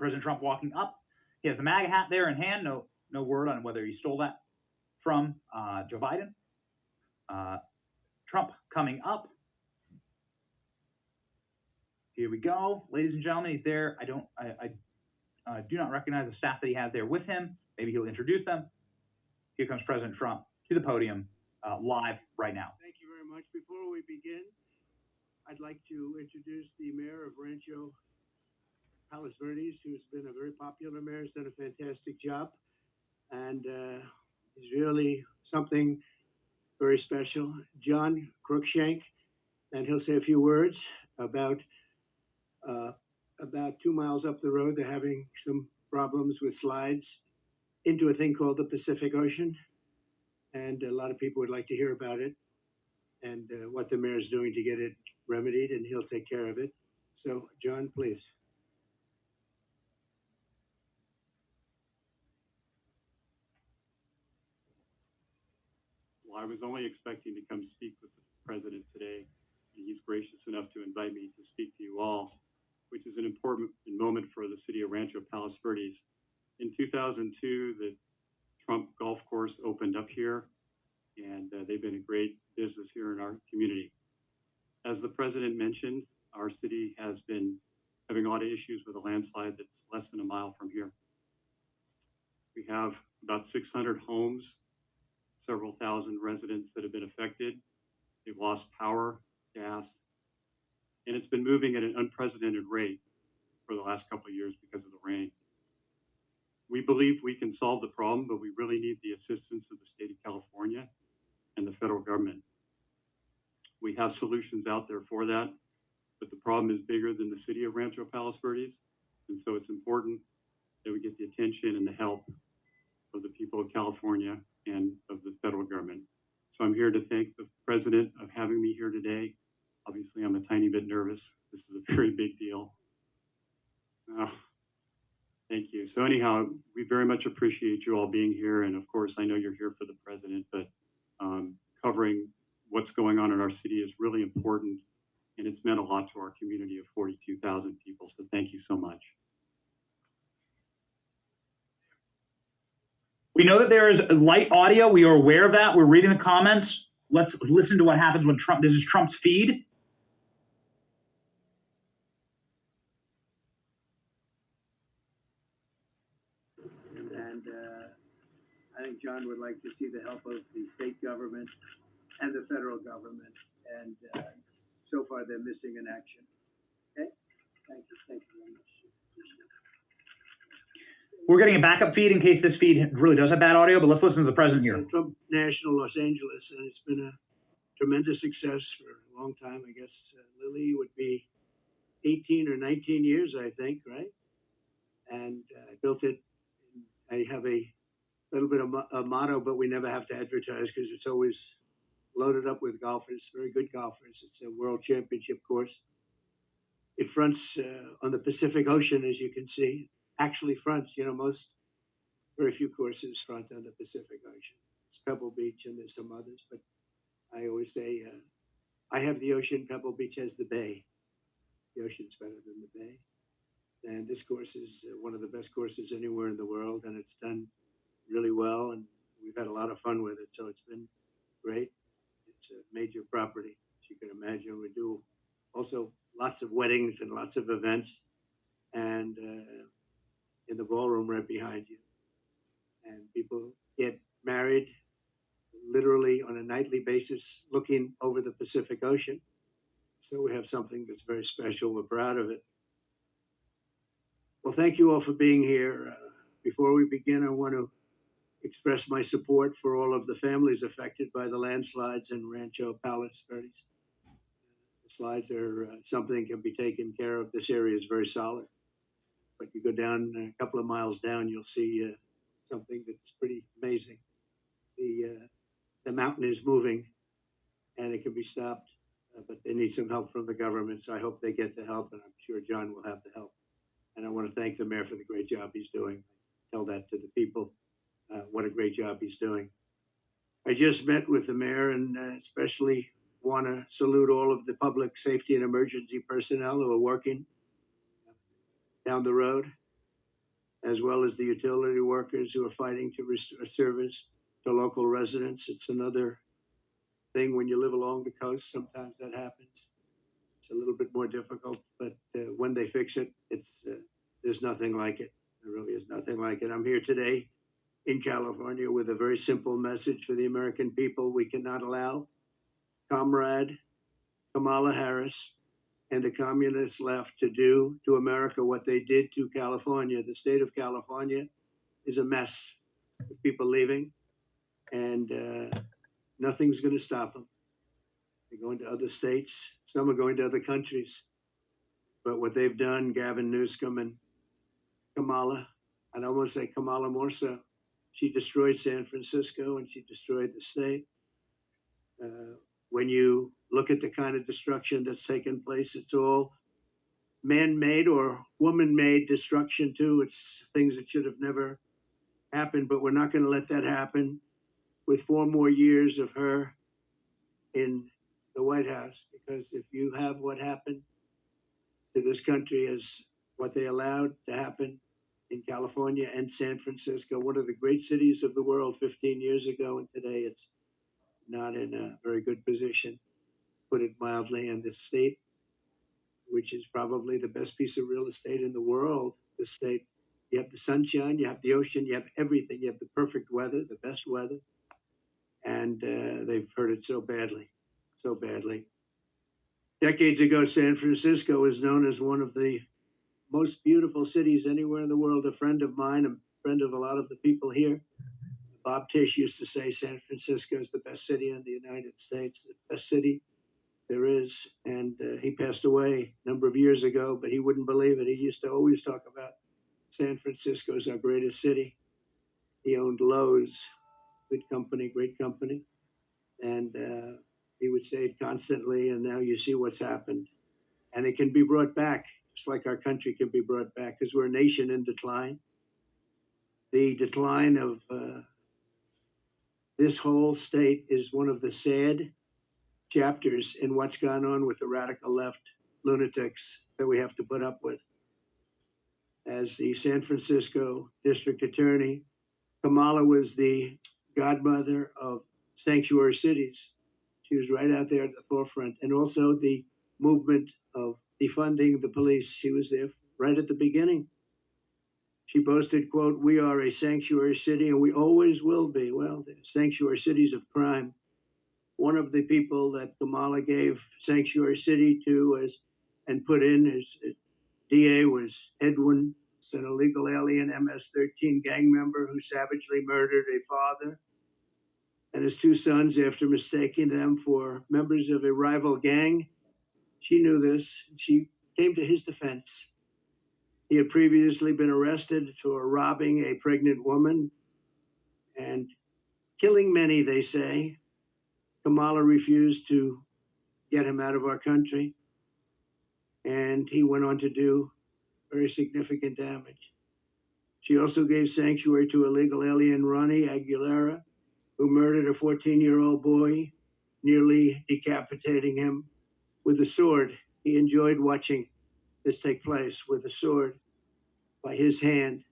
President Trump walking up. He has the MAGA hat there in hand. No word on whether he stole that from Joe Biden. Trump coming up. Here we go, ladies and gentlemen. He's there. I do not recognize the staff that he has there with him. Maybe he'll introduce them. Here comes President Trump to the podium, live right now. Thank you very much. Before we begin, I'd like to introduce the mayor of Rancho Palos Verdes, who's been a very popular mayor. He's done a fantastic job, and he's really something very special. John Cruikshank, and he'll say a few words about 2 miles up the road. They're having some problems with slides into a thing called the Pacific Ocean, and a lot of people would like to hear about it and what the mayor's doing to get it remedied, and he'll take care of it. So, John, please. Well, I was only expecting to come speak with the president today, and he's gracious enough to invite me to speak to you all, which is an important moment for the city of Rancho Palos Verdes. In 2002, the Trump Golf Course opened up here, and they've been a great business here in our community. As the president mentioned, our city has been having a lot of issues with a landslide that's less than a mile from here. We have about 600 homes, several thousand residents that have been affected. They've lost power, gas, and it's been moving at an unprecedented rate for the last couple of years because of the rain. We believe we can solve the problem, but we really need the assistance of the state of California and the federal government. We have solutions out there for that, but the problem is bigger than the city of Rancho Palos Verdes, and so it's important that we get the attention and the help of the people of California and of the federal government. So I'm here to thank the president of having me here today. Obviously, I'm a tiny bit nervous. This is a very big deal. Thank you. So anyhow, we very much appreciate you all being here. And of course, I know you're here for the president, but covering what's going on in our city is really important. And it's meant a lot to our community of 42,000 people. So thank you so much. We know that there is light audio. We are aware of that. We're reading the comments. Let's listen to what happens when Trump, this is Trump's feed. And I think John would like to see the help of the state government and the federal government. And so far, they're missing in action. Okay? Thank you. Thank you very much. We're getting a backup feed in case this feed really does have bad audio, but let's listen to the president here. Trump National Los Angeles, and it's been a tremendous success for a long time. I guess Lily would be 18 or 19 years, I think, right? And I built it. I have a little bit of a motto, but we never have to advertise because it's always loaded up with golfers, very good golfers. It's a world championship course. It fronts on the Pacific Ocean, as you can see. Actually fronts, very few courses front on the Pacific Ocean. It's Pebble Beach and there's some others, but I always say, I have the ocean, Pebble Beach has the bay. The ocean's better than the bay. And this course is one of the best courses anywhere in the world, and it's done really well, and we've had a lot of fun with it, so it's been great. It's a major property, as you can imagine. We do also lots of weddings and lots of events, and in the ballroom right behind you. And people get married literally on a nightly basis looking over the Pacific Ocean. So we have something that's very special. We're proud of it. Well, thank you all for being here. Before we begin, I want to express my support for all of the families affected by the landslides in Rancho Palos Verdes. The slides are something can be taken care of. This area is very solid. But you go down a couple of miles down, you'll see something that's pretty amazing. The mountain is moving, and it can be stopped, but they need some help from the government. So I hope they get the help, and I'm sure John will have the help. And I want to thank the mayor for the great job he's doing. Tell that to the people, what a great job he's doing. I just met with the mayor, and especially want to salute all of the public safety and emergency personnel who are working down the road. as well as the utility workers who are fighting to restore service to local residents. It's another thing when you live along the coast. Sometimes that happens. It's a little bit more difficult, but when they fix it, there's nothing like it. There really is nothing like it. I'm here today in California with a very simple message for the American people. We cannot allow Comrade Kamala Harris and the communist left to do to America what they did to California. The state of California is a mess with people leaving, and nothing's going to stop them. They're going to other states. Some are going to other countries. But what they've done, Gavin Newsom and Kamala, and I want to say Kamala more so, she destroyed San Francisco and she destroyed the state. When you look at the kind of destruction that's taken place, it's all man-made or woman-made destruction too. It's things that should have never happened, but we're not going to let that happen with 4 more years of her in the White House, because if you have what happened to this country as what they allowed to happen in California and San Francisco, one of the great cities of the world 15 years ago, and today it's not in a very good position, put it mildly, and the state, which is probably the best piece of real estate in the world, the state, you have the sunshine, you have the ocean, you have everything, you have the perfect weather, the best weather, and they've hurt it so badly. So badly. Decades ago, San Francisco was known as one of the most beautiful cities anywhere in the world. A friend of mine, a friend of a lot of the people here, Bob Tisch, used to say San Francisco is the best city in the United States, the best city there is. And he passed away a number of years ago, but he wouldn't believe it. He used to always talk about San Francisco as our greatest city. He owned Lowe's, good company, great company. And he would say it constantly, and now you see what's happened. And it can be brought back, just like our country can be brought back, because we're a nation in decline. The decline of this whole state is one of the sad chapters in what's gone on with the radical left lunatics that we have to put up with. As the San Francisco district attorney, Kamala was the godmother of sanctuary cities. She was right out there at the forefront, and also the movement of defunding the police. She was there right at the beginning. She boasted, quote, "We are a sanctuary city and we always will be." Well, they're sanctuary cities of crime. One of the people that Kamala gave sanctuary city to was, and put in as DA was Edwin, an illegal alien MS-13 gang member who savagely murdered a father and his 2 sons after mistaking them for members of a rival gang. She knew this. She came to his defense. He had previously been arrested for robbing a pregnant woman and killing many, they say. Kamala refused to get him out of our country, and he went on to do very significant damage. She also gave sanctuary to illegal alien Ronnie Aguilera, who murdered a 14-year-old boy, nearly decapitating him with a sword. He enjoyed watching this take place with a sword by his hand.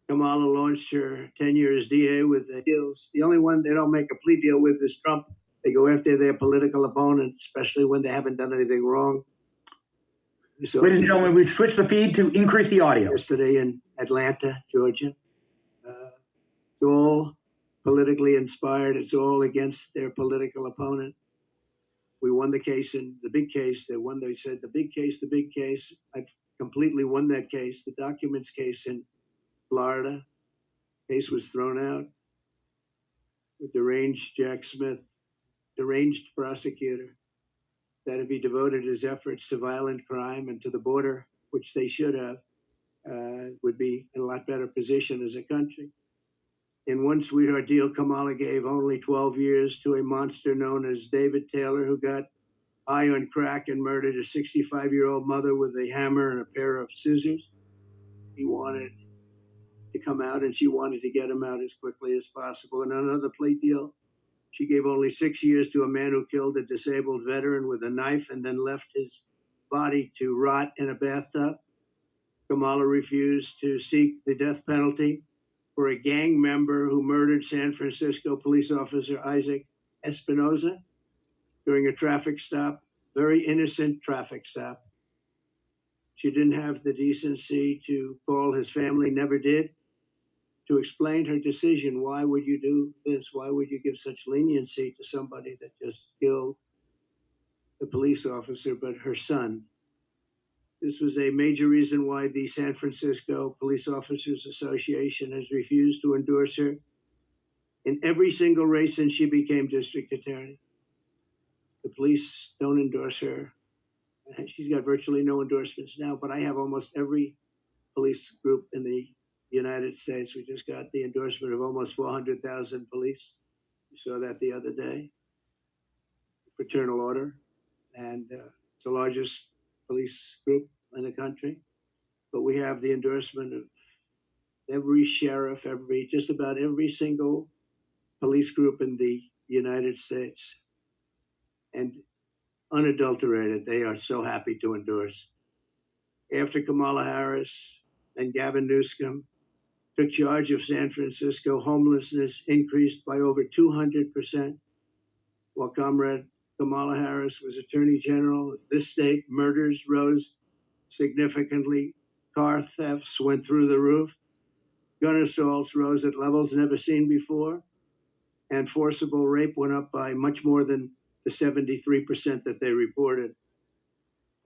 Kamala launched her 10 years DA with the deals. The only one they don't make a plea deal with is Trump. They go after their political opponent, especially when they haven't done anything wrong. So, ladies and gentlemen, we've switched the feed to increase the audio. Yesterday in Atlanta, Georgia, it's all politically inspired. It's all against their political opponent. We won the case in the big case. They said the big case. I've completely won that case. The documents case in Florida, case was thrown out. The deranged Jack Smith, deranged prosecutor, that if he devoted his efforts to violent crime and to the border, which they should have, would be in a lot better position as a country. In one sweetheart deal, Kamala gave only 12 years to a monster known as David Taylor, who got high on crack and murdered a 65-year-old mother with a hammer and a pair of scissors. He wanted to come out, and she wanted to get him out as quickly as possible. And another plea deal, she gave only 6 years to a man who killed a disabled veteran with a knife and then left his body to rot in a bathtub. Kamala refused to seek the death penalty for a gang member who murdered San Francisco police officer Isaac Espinoza during a traffic stop, very innocent traffic stop. She didn't have the decency to call his family, never did, to explain her decision. Why would you do this? Why would you give such leniency to somebody that just killed the police officer, but her son? This was a major reason why the San Francisco Police Officers Association has refused to endorse her in every single race since she became district attorney. The police don't endorse her. She's got virtually no endorsements now, but I have almost every police group in the United States. We just got the endorsement of almost 400,000 police. We saw that the other day. Fraternal order, and it's the largest police group in the country. But we have the endorsement of every sheriff, just about every single police group in the United States. And unadulterated, they are so happy to endorse. After Kamala Harris and Gavin Newsom took charge of San Francisco, homelessness increased by over 200%. While Comrade Kamala Harris was Attorney General of this state, murders rose significantly. Car thefts went through the roof. Gun assaults rose at levels never seen before. And forcible rape went up by much more than the 73% that they reported.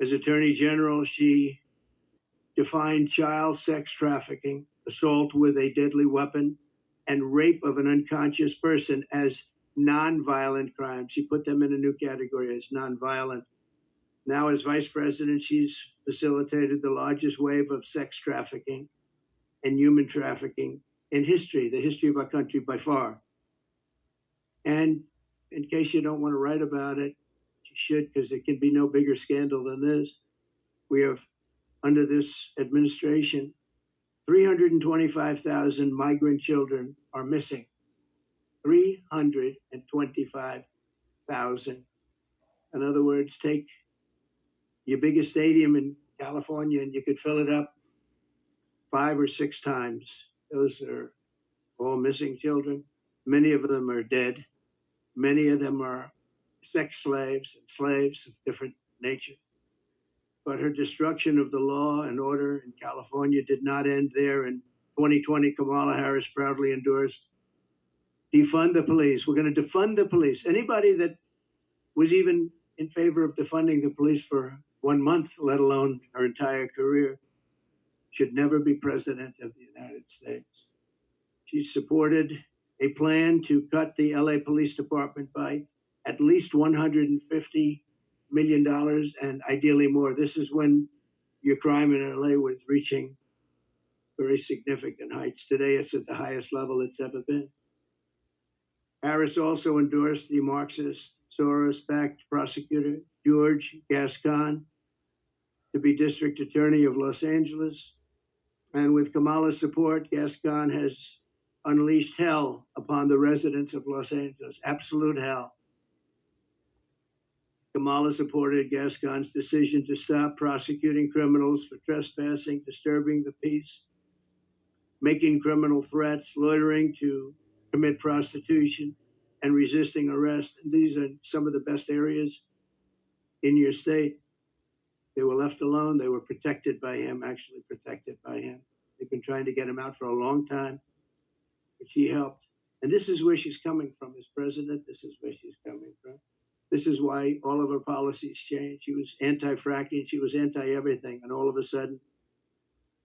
As Attorney General, she defined child sex trafficking, assault with a deadly weapon, and rape of an unconscious person as nonviolent crimes. She put them in a new category as nonviolent. Now, as vice president, she's facilitated the largest wave of sex trafficking and human trafficking in history, the history of our country by far. And in case you don't want to write about it, you should, because there can be no bigger scandal than this. We have, under this administration, 325,000 migrant children are missing. 325,000. In other words, take your biggest stadium in California and you could fill it up 5 or 6 times. Those are all missing children. Many of them are dead. Many of them are sex slaves and slaves of different nature. But her destruction of the law and order in California did not end there. In 2020, Kamala Harris proudly endorsed defund the police. We're going to defund the police. Anybody that was even in favor of defunding the police for 1 month, let alone her entire career, should never be president of the United States. She supported a plan to cut the LA Police Department by at least $150 million and ideally more. This is when your crime in LA was reaching very significant heights. Today, it's at the highest level it's ever been. Harris also endorsed the Marxist Soros-backed prosecutor, George Gascon, to be district attorney of Los Angeles. And with Kamala's support, Gascon has unleashed hell upon the residents of Los Angeles, absolute hell. Kamala supported Gascon's decision to stop prosecuting criminals for trespassing, disturbing the peace, making criminal threats, loitering to commit prostitution, and resisting arrest. And these are some of the best areas in your state. They were left alone. They were protected by him, actually protected by him. They've been trying to get him out for a long time, but she helped. And this is where she's coming from as president. This is where she's coming from. This is why all of her policies changed. She was anti-fracking. She was anti-everything. And all of a sudden,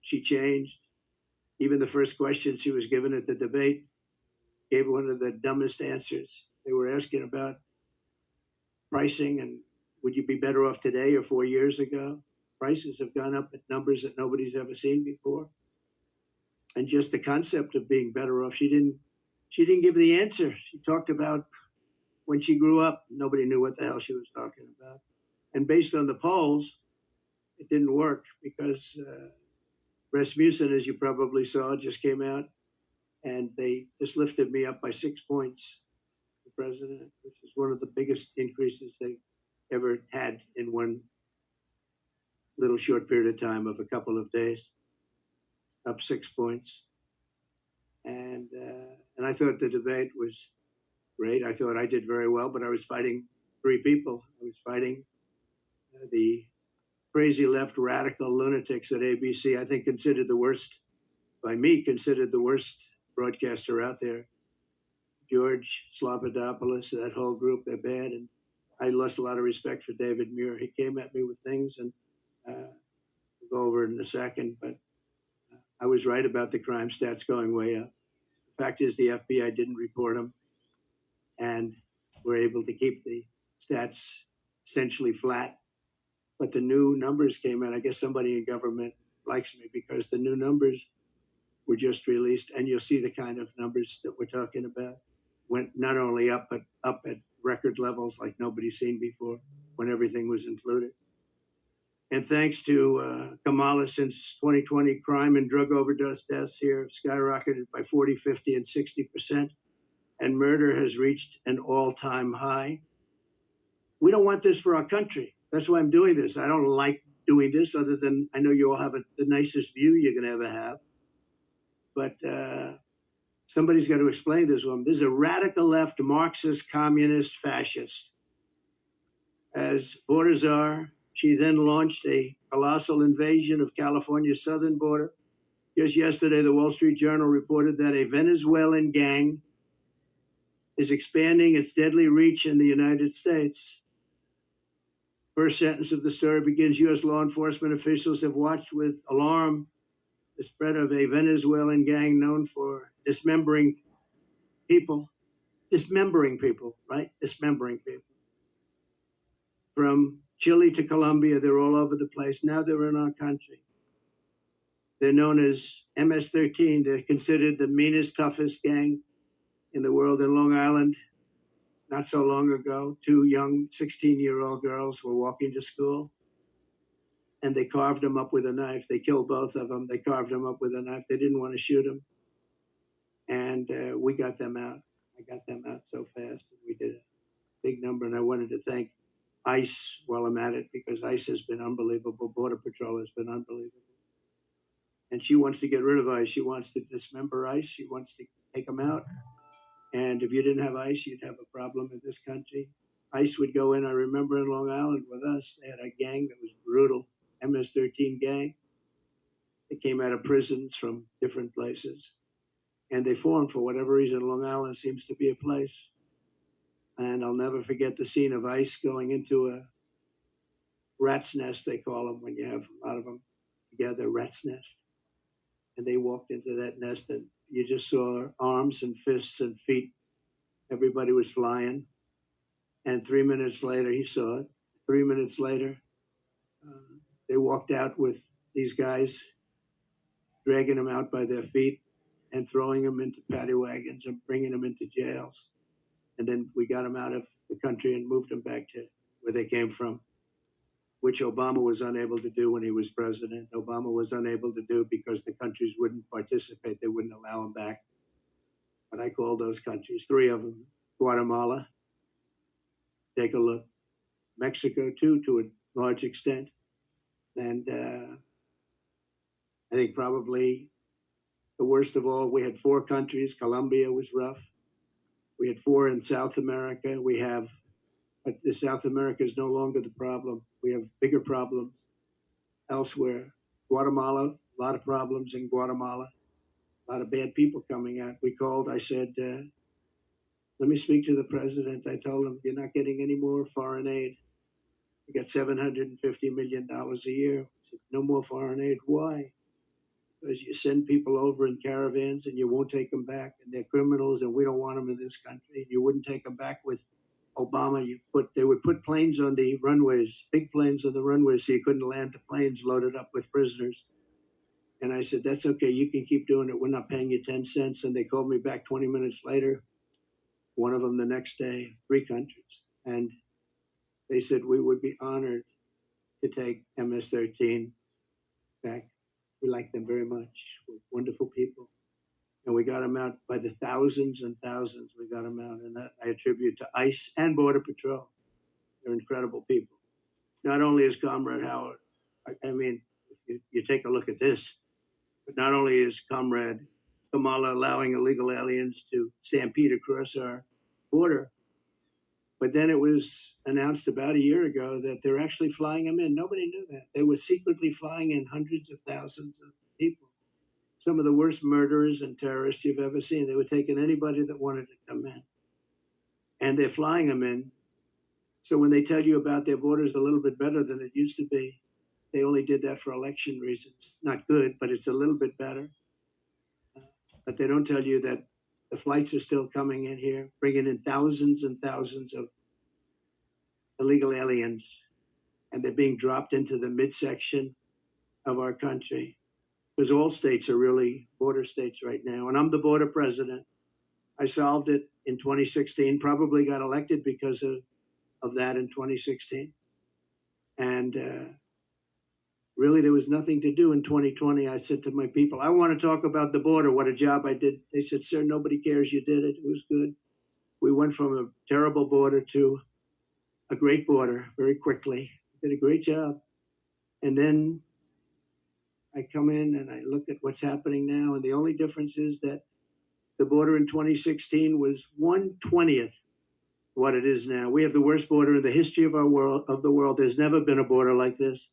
she changed. Even the first question she was given at the debate gave one of the dumbest answers. They were asking about pricing and would you be better off today or 4 years ago? Prices have gone up at numbers that nobody's ever seen before. And just the concept of being better off, she didn't give the answer. She talked about when she grew up, nobody knew what the hell she was talking about. And based on the polls, it didn't work because Rasmussen, as you probably saw, just came out and they just lifted me up by 6 points, the president, which is one of the biggest increases they ever had in one little short period of time of a couple of days. up 6 points. And I thought the debate was great. I thought I did very well, but I was fighting three people. I was fighting the crazy left radical lunatics at ABC, I think considered the worst, by me, considered the worst broadcaster out there. George Slobodanopoulos, that whole group, they're bad. And I lost a lot of respect for David Muir. He came at me with things, and we'll go over it in a second, but I was right about the crime stats going way up. The fact is, the FBI didn't report them, and we're able to keep the stats essentially flat. But the new numbers came in. I guess somebody in government likes me because the new numbers were just released, and you'll see the kind of numbers that we're talking about. Went not only up, but up at record levels like nobody's seen before when everything was included. And thanks to Kamala, since 2020, crime and drug overdose deaths here have skyrocketed by 40, 50, and 60%. And murder has reached an all-time high. We don't want this for our country. That's why I'm doing this. I don't like doing this, other than I know you all have the nicest view you're going to ever have. But somebody's got to explain this one. This is a radical left, Marxist, communist, fascist. As border czar, she then launched a colossal invasion of California's southern border. Just yesterday, the Wall Street Journal reported that a Venezuelan gang is expanding its deadly reach in the United States. First sentence of the story begins, U.S. law enforcement officials have watched with alarm the spread of a Venezuelan gang known for dismembering people, right? Dismembering people. From Chile to Colombia, they're all over the place. Now they're in our country. They're known as MS-13. They're considered the meanest, toughest gang in the world. In Long Island, not so long ago, two young 16-year-old girls were walking to school, and they carved them up with a knife. They killed both of them. They carved them up with a knife. They didn't want to shoot them. And we got them out. I got them out so fast. We did a big number, and I wanted to thank ICE while I'm at it, because ICE has been unbelievable. Border Patrol has been unbelievable. And she wants to get rid of ICE. She wants to dismember ICE. She wants to take them out. And if you didn't have ICE, you'd have a problem in this country. ICE would go in, I remember in Long Island with us, they had a gang that was brutal, MS-13 gang. They came out of prisons from different places. And they formed, for whatever reason, Long Island seems to be a place. And I'll never forget the scene of ICE going into a rat's nest, they call them when you have a lot of them together, rat's nest. And they walked into that nest, and you just saw arms and fists and feet. Everybody was flying. And 3 minutes later, he saw it. 3 minutes later, they walked out with these guys, dragging them out by their feet and throwing them into paddy wagons and bringing them into jails. And then we got them out of the country and moved them back to where they came from, which Obama was unable to do when he was president. Obama was unable to do because the countries wouldn't participate. They wouldn't allow him back. But I called those countries, three of them. Guatemala, take a look. Mexico, too, to a large extent. And I think probably the worst of all, we had four countries. Colombia was rough. We had four in South America. But South America is no longer the problem. We have bigger problems elsewhere. Guatemala, a lot of problems in Guatemala. A lot of bad people coming out. We called, I said, let me speak to the president. I told him, you're not getting any more foreign aid. We got $750 million a year. I said, no more foreign aid. Why? Because you send people over in caravans and you won't take them back, and they're criminals, and we don't want them in this country. And you wouldn't take them back with Obama. They would put planes on the runways, big planes on the runways, so you couldn't land the planes loaded up with prisoners. And I said, that's okay. You can keep doing it. We're not paying you 10 cents. And they called me back 20 minutes later, one of them the next day, three countries. And they said, we would be honored to take MS-13 back. We like them very much. We're wonderful people. And we got them out by the thousands and thousands. We got them out. And that I attribute to ICE and Border Patrol. They're incredible people. Not only is Comrade Howard, I mean, if you take a look at this, But not only is Comrade Kamala allowing illegal aliens to stampede across our border, but then it was announced about a year ago that they're actually flying them in. Nobody knew that. They were secretly flying in hundreds of thousands of people. Some of the worst murderers and terrorists you've ever seen. They were taking anybody that wanted to come in. And they're flying them in. So when they tell you about their borders a little bit better than it used to be, they only did that for election reasons. Not good, but it's a little bit better. But they don't tell you that the flights are still coming in here, bringing in thousands and thousands of illegal aliens, and they're being dropped into the midsection of our country. Because all states are really border states right now. And I'm the border president. I solved it in 2016, probably got elected because of that in 2016. And really, there was nothing to do in 2020. I said to my people, I want to talk about the border, what a job I did. They said, sir, nobody cares you did it. It was good. We went from a terrible border to a great border very quickly. Did a great job. And then I come in and I look at what's happening now. And the only difference is that the border in 2016 was 1/20th what it is now. We have the worst border in the history of our world, of the world. There's never been a border like this.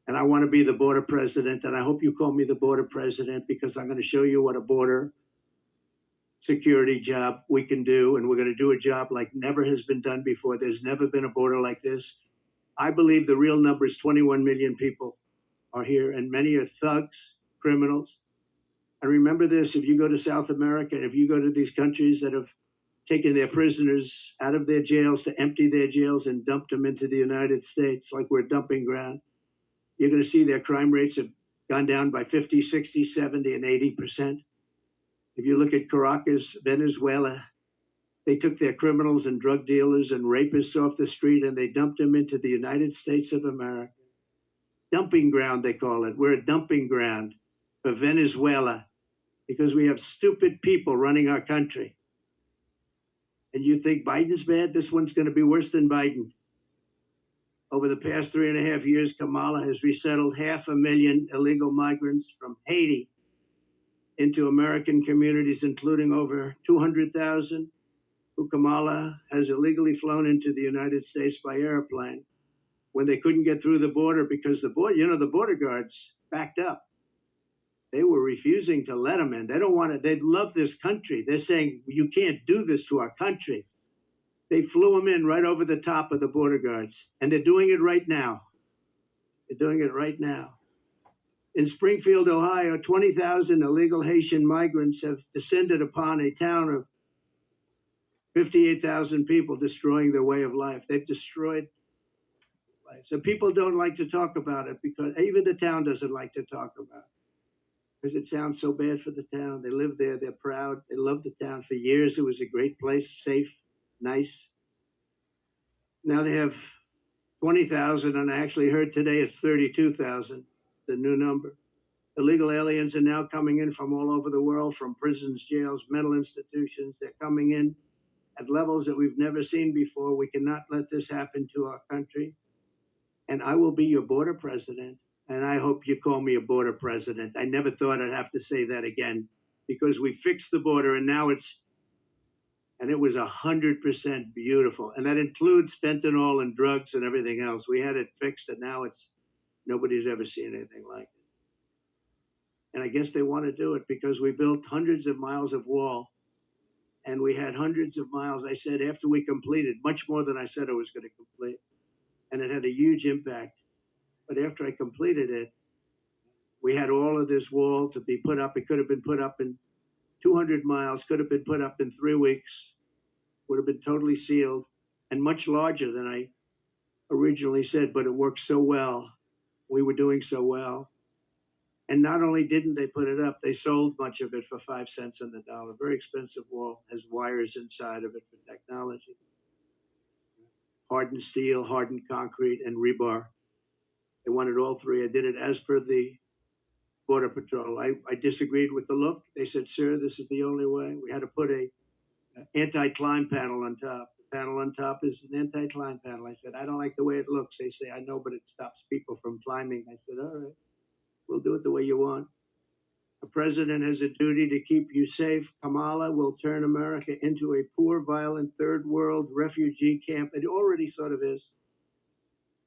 And I want to be the border president. And I hope you call me the border president because I'm going to show you what a border security job we can do. And we're going to do a job like never has been done before. There's never been a border like this. I believe the real number is 21 million people are here, and many are thugs, criminals. And remember this, if you go to South America, if you go to these countries that have taken their prisoners out of their jails to empty their jails and dumped them into the United States like we're a dumping ground, you're going to see their crime rates have gone down by 50, 60, 70, and 80%. If you look at Caracas, Venezuela, they took their criminals and drug dealers and rapists off the street and they dumped them into the United States of America. Dumping ground, they call it. We're a dumping ground for Venezuela because we have stupid people running our country. And you think Biden's bad? This one's going to be worse than Biden. Over the past 3.5 years, Kamala has resettled 500,000 illegal migrants from Haiti into American communities, including over 200,000 who Kamala has illegally flown into the United States by airplane when they couldn't get through the border because the border guards backed up. They were refusing to let them in. They don't want to, they love this country. They're saying, you can't do this to our country. They flew them in right over the top of the border guards. And they're doing it right now. They're doing it right now. In Springfield, Ohio, 20,000 illegal Haitian migrants have descended upon a town of 58,000 people, destroying their way of life. They've destroyed life. So people don't like to talk about it because even the town doesn't like to talk about it because it sounds so bad for the town. They live there. They're proud. They love the town. For years, it was a great place, safe, nice. Now they have 20,000, and I actually heard today it's 32,000, the new number. Illegal aliens are now coming in from all over the world, from prisons, jails, mental institutions. They're coming in at levels that we've never seen before. We cannot let this happen to our country. And I will be your border president. And I hope you call me a border president. I never thought I'd have to say that again because we fixed the border and now it was 100% beautiful. And that includes fentanyl and drugs and everything else. We had it fixed and now nobody's ever seen anything like it. And I guess they want to do it because we built hundreds of miles of wall and we had hundreds of miles, I said, after we completed, much more than I said I was going to complete. And it had a huge impact. But after I completed it, we had all of this wall to be put up. It could have been put up in 200 miles, could have been put up in 3 weeks, would have been totally sealed and much larger than I originally said, but it worked so well. We were doing so well. And not only didn't they put it up, they sold much of it for 5 cents on the dollar. Very expensive wall, has wires inside of it for technology. Hardened steel, hardened concrete, and rebar. They wanted all three. I did it as per the Border Patrol. I disagreed with the look. They said, sir, this is the only way. We had to put a anti-climb panel on top. The panel on top is an anti-climb panel. I said, I don't like the way it looks. They say, I know, but it stops people from climbing. I said, all right, we'll do it the way you want. A president has a duty to keep you safe. Kamala will turn America into a poor, violent, third world refugee camp. It already sort of is.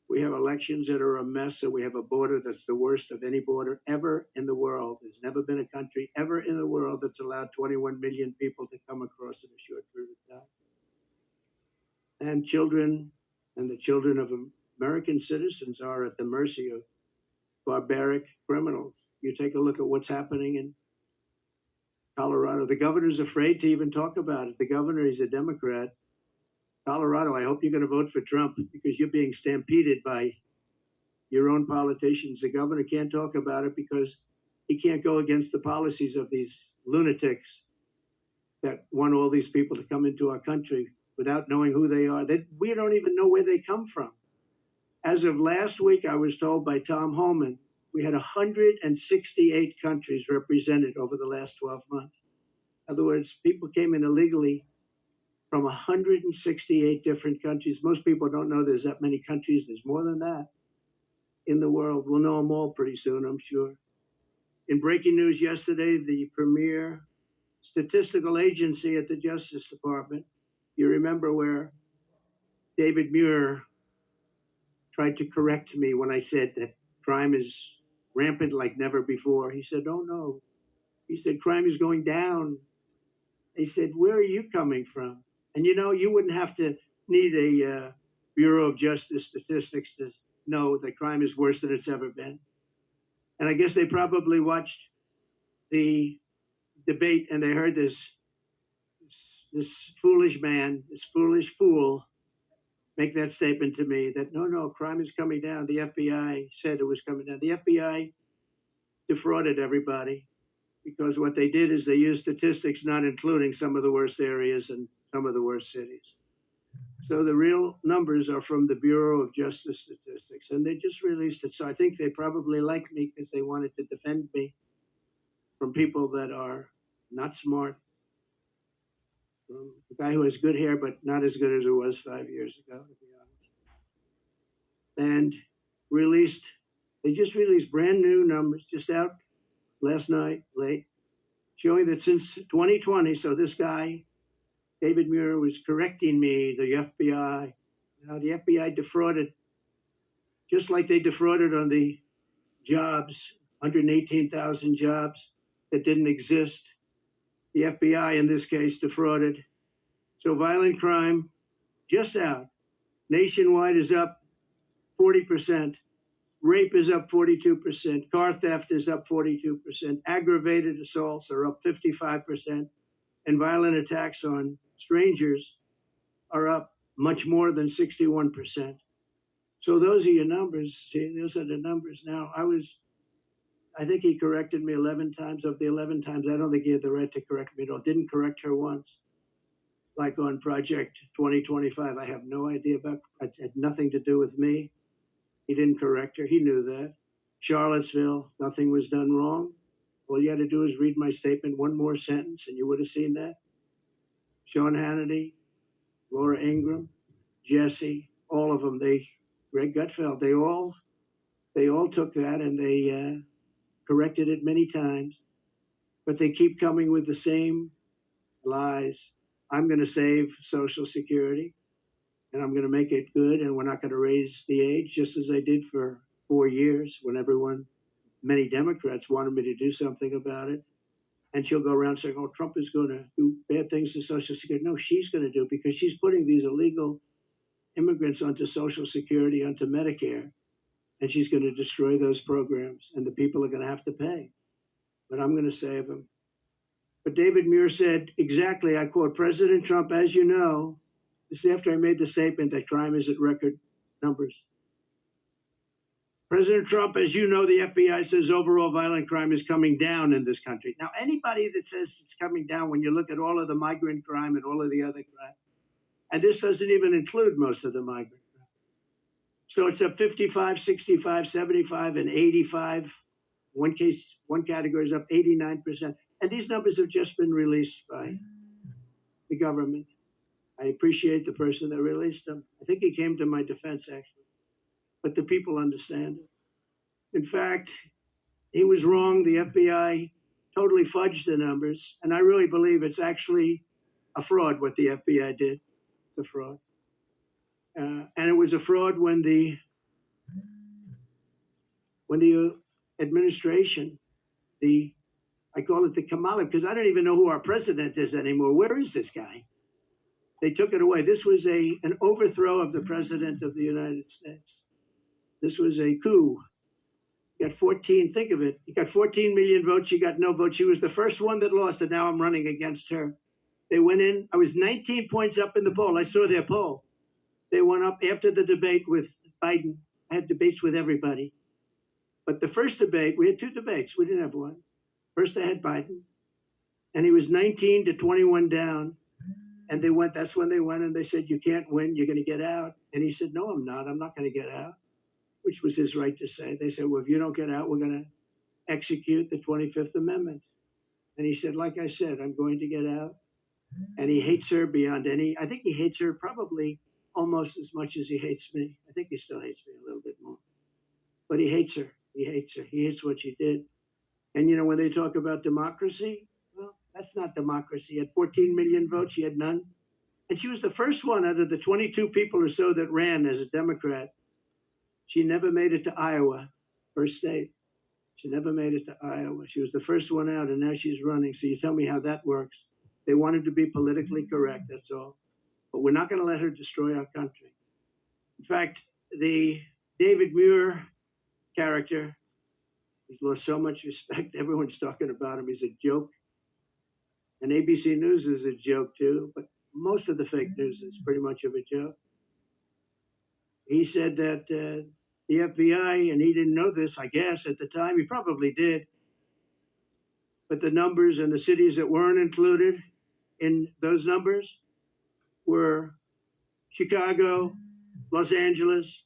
We have elections that are a mess, and we have a border that's the worst of any border ever in the world. There's never been a country ever in the world that's allowed 21 million people to come across in a short period of time. And children and the children of American citizens are at the mercy of barbaric criminals. You take a look at what's happening in Colorado. The governor's afraid to even talk about it. The governor is a Democrat. Colorado, I hope you're going to vote for Trump because you're being stampeded by your own politicians. The governor can't talk about it because he can't go against the policies of these lunatics that want all these people to come into our country without knowing who they are. We don't even know where they come from. As of last week, I was told by Tom Homan, we had 168 countries represented over the last 12 months. In other words, people came in illegally from 168 different countries. Most people don't know there's that many countries. There's more than that in the world. We'll know them all pretty soon, I'm sure. In breaking news yesterday, the premier statistical agency at the Justice Department, you remember where David Muir tried to correct me when I said that crime is rampant like never before. He said, oh no. He said, crime is going down. He said, where are you coming from? And you know, you wouldn't have to need a Bureau of Justice statistics to know that crime is worse than it's ever been. And I guess they probably watched the debate and they heard this foolish man, this foolish fool make that statement to me that no, crime is coming down. The FBI said it was coming down. The FBI defrauded everybody because what they did is they used statistics not including some of the worst areas and some of the worst cities. So the real numbers are from the Bureau of Justice Statistics, and they just released it. So I think they probably like me because they wanted to defend me from people that are not smart. From a guy who has good hair, but not as good as it was 5 years ago, to be honest. And they just released brand new numbers just out last night, late, showing that since 2020, so this guy, David Muir, was correcting me, the FBI. Now, the FBI defrauded, just like they defrauded on the jobs, 118,000 jobs that didn't exist. The FBI, in this case, defrauded. So violent crime, just out, nationwide is up 40%. Rape is up 42%. Car theft is up 42%. Aggravated assaults are up 55%. And violent attacks on strangers are up much more than 61%. So those are your numbers. See, those are the numbers. Now, I think he corrected me 11 times. Of the 11 times, I don't think he had the right to correct me at all. Didn't correct her once. Like on Project 2025, I have no idea about, it had nothing to do with me. He didn't correct her. He knew that. Charlottesville, nothing was done wrong. All you had to do is read my statement one more sentence and you would have seen that. Sean Hannity, Laura Ingraham, Jesse, all of them, Greg Gutfeld, they all took that and they corrected it many times, but they keep coming with the same lies. I'm going to save Social Security and I'm going to make it good and we're not going to raise the age, just as I did for 4 years when many Democrats wanted me to do something about it. And she'll go around saying, oh, Trump is going to do bad things to Social Security. No, she's going to do it because she's putting these illegal immigrants onto Social Security, onto Medicare, and she's going to destroy those programs and the people are going to have to pay. But I'm going to save them. But David Muir said exactly, I quote, President Trump, as you know, this is after I made the statement that crime is at record numbers. President Trump, as you know, the FBI says overall violent crime is coming down in this country. Now, anybody that says it's coming down, when you look at all of the migrant crime and all of the other crime, and this doesn't even include most of the migrant crime. So it's up 55, 65, 75, and 85. One category is up 89%. And these numbers have just been released by the government. I appreciate the person that released them. I think he came to my defense, actually. But the people understand it. In fact, he was wrong. The FBI totally fudged the numbers. And I really believe it's actually a fraud what the FBI did. It's a fraud. And it was a fraud when the administration, I call it the Kamala, because I don't even know who our president is anymore. Where is this guy? They took it away. This was an overthrow of the president of the United States. This was a coup. You got 14, think of it. You got 14 million votes. She got no votes. She was the first one that lost, and now I'm running against her. They went in. I was 19 points up in the poll. I saw their poll. They went up after the debate with Biden. I had debates with everybody. But the first debate, we had two debates. We didn't have one. First, I had Biden, and he was 19 to 21 down. And they went, that's when they went, and they said, you can't win. You're going to get out. And he said, no, I'm not. I'm not going to get out, which was his right to say. They said, well, if you don't get out, we're going to execute the 25th Amendment. And he said, like I said, I'm going to get out. And he hates her beyond any, I think he hates her probably almost as much as he hates me. I think he still hates me a little bit more. But he hates her. He hates her. He hates what she did. And, you know, when they talk about democracy, well, that's not democracy. He had 14 million votes. She had none. And she was the first one out of the 22 people or so that ran as a Democrat. She never made it to Iowa, first state. She never made it to Iowa. She was the first one out, and now she's running. So you tell me how that works. They wanted to be politically correct, that's all. But we're not going to let her destroy our country. In fact, the David Muir character, he's lost so much respect. Everyone's talking about him. He's a joke. And ABC News is a joke too, but most of the fake news is pretty much of a joke. He said that the FBI, and he didn't know this, I guess, at the time, he probably did, but the numbers and the cities that weren't included in those numbers were Chicago, Los Angeles,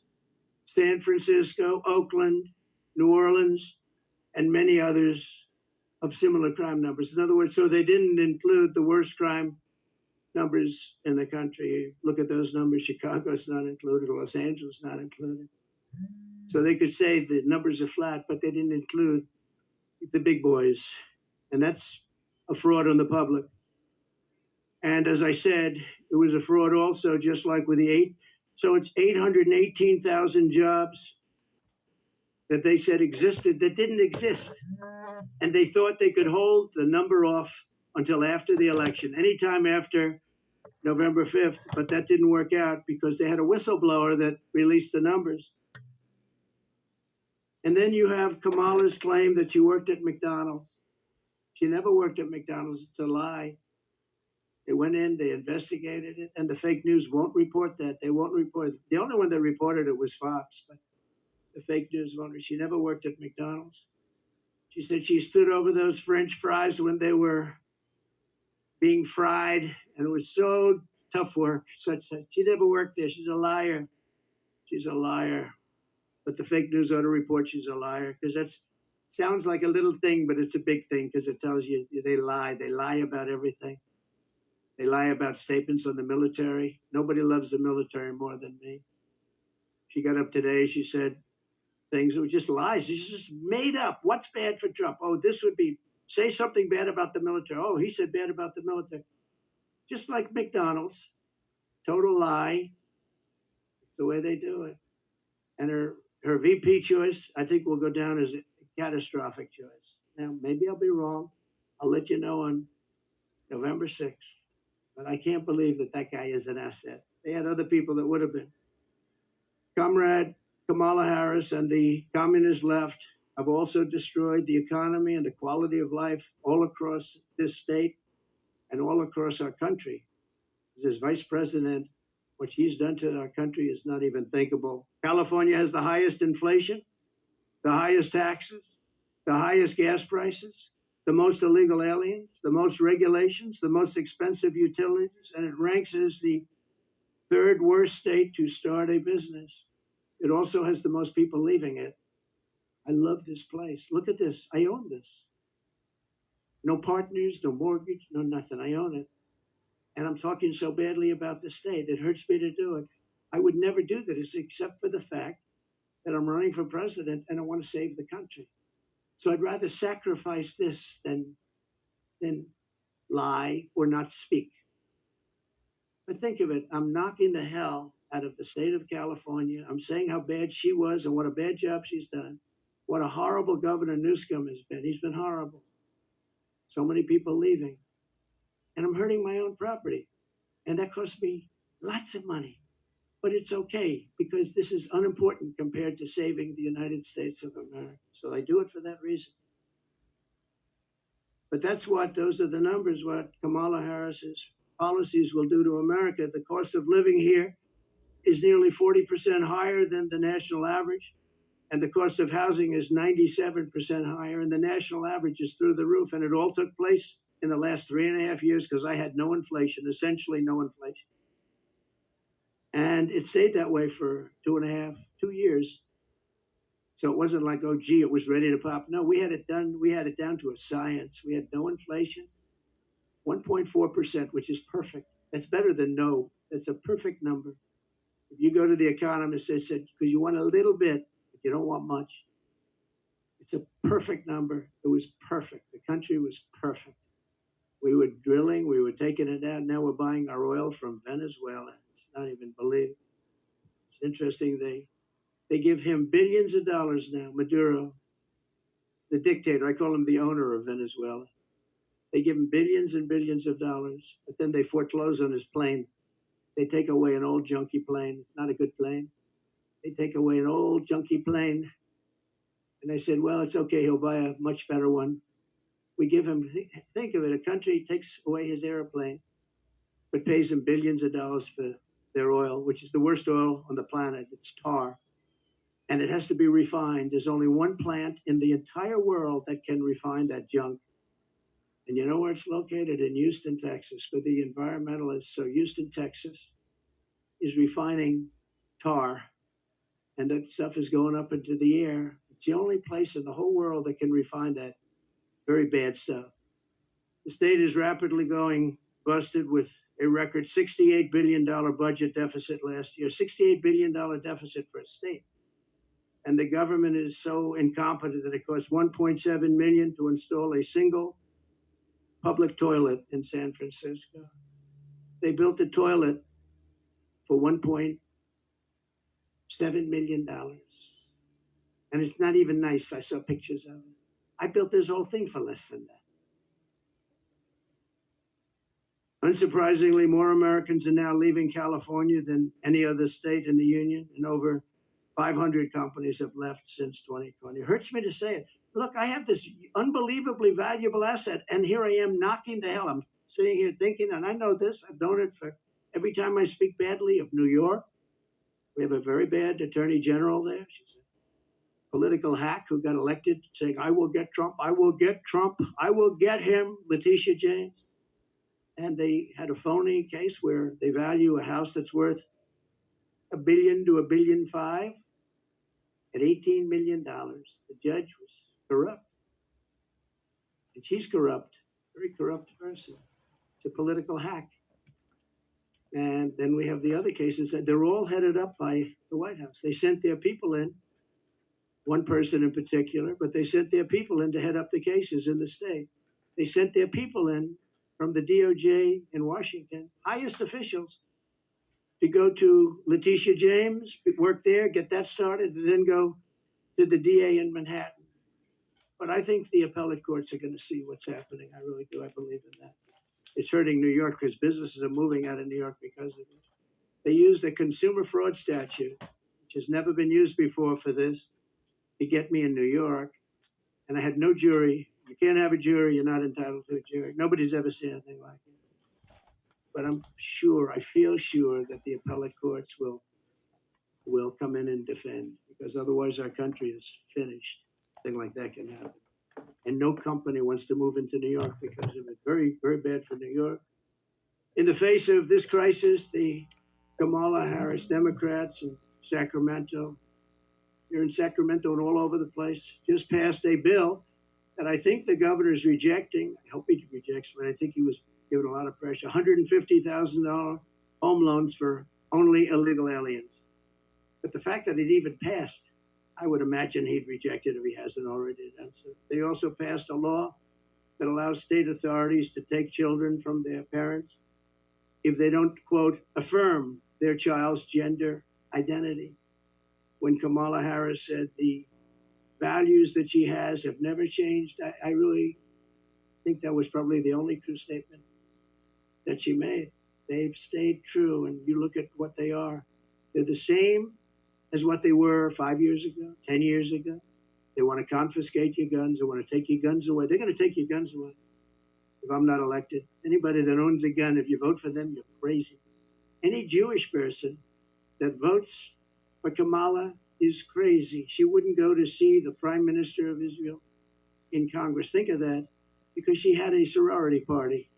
San Francisco, Oakland, New Orleans, and many others of similar crime numbers. In other words, so they didn't include the worst crime numbers in the country. Look at those numbers. Chicago's not included. Los Angeles not included. So they could say the numbers are flat, but they didn't include the big boys. And that's a fraud on the public. And as I said, it was a fraud also, just like with so it's 818,000 jobs that they said existed that didn't exist. And they thought they could hold the number off until after the election, anytime after November 5th, but that didn't work out because they had a whistleblower that released the numbers. And then you have Kamala's claim that she worked at McDonald's. She never worked at McDonald's. It's a lie. They went in, they investigated it, and the fake news won't report that. They won't report it. The only one that reported it was Fox, but the fake news won't. She never worked at McDonald's. She said she stood over those French fries when they were being fried, and it was so tough work. She never worked there. She's a liar. She's a liar. But the fake news ought to report she's a liar, because that sounds like a little thing, but it's a big thing, because it tells you they lie. They lie about everything. They lie about statements on the military. Nobody loves the military more than me. She got up today. She said things that were just lies. She's just made up. What's bad for Trump? Oh, this would be, say something bad about the military. Oh, he said bad about the military. Just like McDonald's. Total lie. It's the way they do it. And her VP choice, I think, will go down as a catastrophic choice. Now, maybe I'll be wrong. I'll let you know on November 6th. But I can't believe that that guy is an asset. They had other people that would have been. Comrade Kamala Harris and the communist left have also destroyed the economy and the quality of life all across this state and all across our country. As vice president, what she's done to our country is not even thinkable. California has the highest inflation, the highest taxes, the highest gas prices, the most illegal aliens, the most regulations, the most expensive utilities, and it ranks as the third worst state to start a business. It also has the most people leaving it. I love this place. Look at this. I own this. No partners, no mortgage, no nothing. I own it. And I'm talking so badly about the state. It hurts me to do it. I would never do this except for the fact that I'm running for president and I want to save the country. So I'd rather sacrifice this than than lie or not speak. But think of it, I'm knocking the hell out of the state of California. I'm saying how bad she was and what a bad job she's done. What a horrible Governor Newsom has been. He's been horrible. So many people leaving. And I'm hurting my own property. And that costs me lots of money. But it's okay because this is unimportant compared to saving the United States of America. So I do it for that reason. But those are the numbers, what Kamala Harris's policies will do to America. The cost of living here is nearly 40% higher than the national average. And the cost of housing is 97% higher. And the national average is through the roof. And it all took place in the last 3.5 years because I had no inflation, essentially no inflation. And it stayed that way for 2 years. So it wasn't like, oh, gee, it was ready to pop. No, we had it done. We had it down to a science. We had no inflation, 1.4%, which is perfect. That's better than no. That's a perfect number. If you go to the economist, they said, because you want a little bit, but you don't want much. It's a perfect number. It was perfect. The country was perfect. We were drilling. We were taking it out. Now we're buying our oil from Venezuela. It's not even believable. It's interesting. They give him billions of dollars now, Maduro, the dictator. I call him the owner of Venezuela. They give him billions and billions of dollars, but then they foreclose on his plane. They take away an old junky plane. It's not a good plane. They take away an old junky plane. And they said, well, it's okay. He'll buy a much better one. We give him, think of it, a country takes away his airplane, but pays him billions of dollars for their oil, which is the worst oil on the planet. It's tar. And it has to be refined. There's only one plant in the entire world that can refine that junk. And you know where it's located? In Houston, Texas, for the environmentalists. So Houston, Texas is refining tar, and that stuff is going up into the air. It's the only place in the whole world that can refine that very bad stuff. The state is rapidly going busted with a record $68 billion budget deficit last year, $68 billion deficit for a state. And the government is so incompetent that it costs $1.7 million to install a single public toilet in San Francisco. They built a toilet for $1.7 million. And it's not even nice. I saw pictures of it. I built this whole thing for less than that. Unsurprisingly, more Americans are now leaving California than any other state in the union, and over 500 companies have left since 2020. It hurts me to say it. Look, I have this unbelievably valuable asset, and here I am knocking the hell. I'm sitting here thinking, and I know this, I've known it for every time I speak badly of New York. We have a very bad attorney general there. She's a political hack who got elected saying, I will get Trump, I will get Trump, I will get him, Letitia James. And they had a phony case where they value a house that's worth $1 billion to $1.5 billion at $18 million. The judge was corrupt. And she's corrupt, very corrupt person. It's a political hack. And then we have the other cases that they're all headed up by the White House. They sent their people in, one person in particular, but they sent their people in to head up the cases in the state. They sent their people in from the DOJ in Washington, highest officials, to go to Letitia James, work there, get that started, and then go to the DA in Manhattan. But I think the appellate courts are going to see what's happening. I really do. I believe in that. It's hurting New York because businesses are moving out of New York because of it. They used a consumer fraud statute, which has never been used before for this, to get me in New York. And I had no jury. You can't have a jury. You're not entitled to a jury. Nobody's ever seen anything like it. But I'm sure, I feel sure that the appellate courts will come in and defend, because otherwise our country is finished. Thing like that can happen. And no company wants to move into New York because of it. Very, very bad for New York. In the face of this crisis, the Kamala Harris Democrats in Sacramento, here in Sacramento and all over the place, just passed a bill that I think the governor is rejecting. I hope he rejects, but I think he was given a lot of pressure. $150,000 home loans for only illegal aliens. But the fact that it even passed, I would imagine he'd reject it if he hasn't already done so. They also passed a law that allows state authorities to take children from their parents if they don't, quote, affirm their child's gender identity. When Kamala Harris said the values that she has have never changed, I really think that was probably the only true statement that she made. They've stayed true, and you look at what they are. They're the same as what they were 5 years ago, 10 years ago. They want to confiscate your guns. They want to take your guns away. They're going to take your guns away if I'm not elected. Anybody that owns a gun, if you vote for them, you're crazy. Any Jewish person that votes for Kamala is crazy. She wouldn't go to see the Prime Minister of Israel in Congress. Think of that, because she had a sorority party,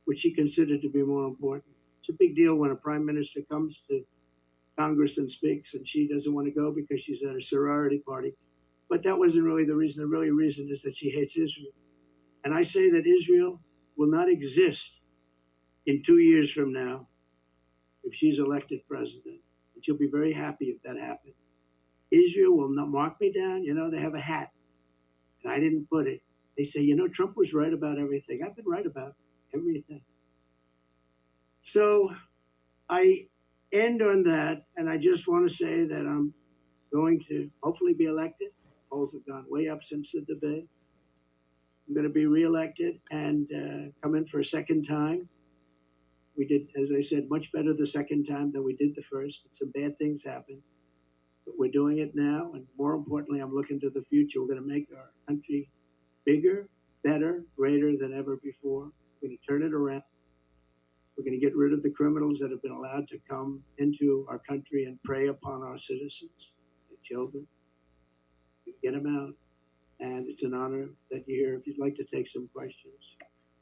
which she considered to be more important. It's a big deal when a Prime Minister comes to Congress and speaks, and she doesn't want to go because she's at a sorority party. But that wasn't really the reason. The really reason is that she hates Israel. And I say that Israel will not exist in 2 years from now if she's elected president. And she'll be very happy if that happens. Israel will not mark me down. You know, they have a hat, and I didn't put it. They say, you know, Trump was right about everything. I've been right about everything. So I end on that, and I just want to say that I'm going to hopefully be elected. Polls have gone way up since the debate. I'm going to be reelected and come in for a second time. We did, as I said, much better the second time than we did the first. Some bad things happened, but we're doing it now. And more importantly, I'm looking to the future. We're going to make our country bigger, better, greater than ever before. We're going to turn it around. We're going to get rid of the criminals that have been allowed to come into our country and prey upon our citizens, the children. Get them out. And it's an honor that you're here. If you'd like to take some questions.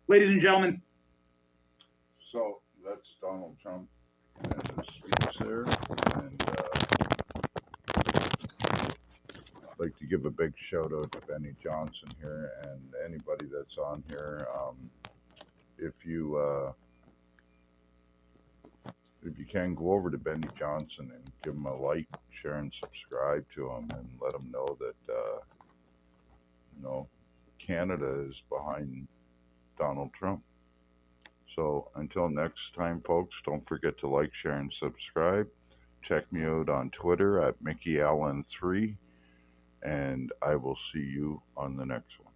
Ladies and gentlemen, So that's Donald Trump and his speech there. And I'd like to give a big shout out to Benny Johnson here and anybody that's on here. If you can, go over to Benny Johnson and give him a like, share, and subscribe to him, and let him know that Canada is behind Donald Trump. So until next time, folks, don't forget to like, share, and subscribe. Check me out on Twitter at MickeyAllen3, and I will see you on the next one.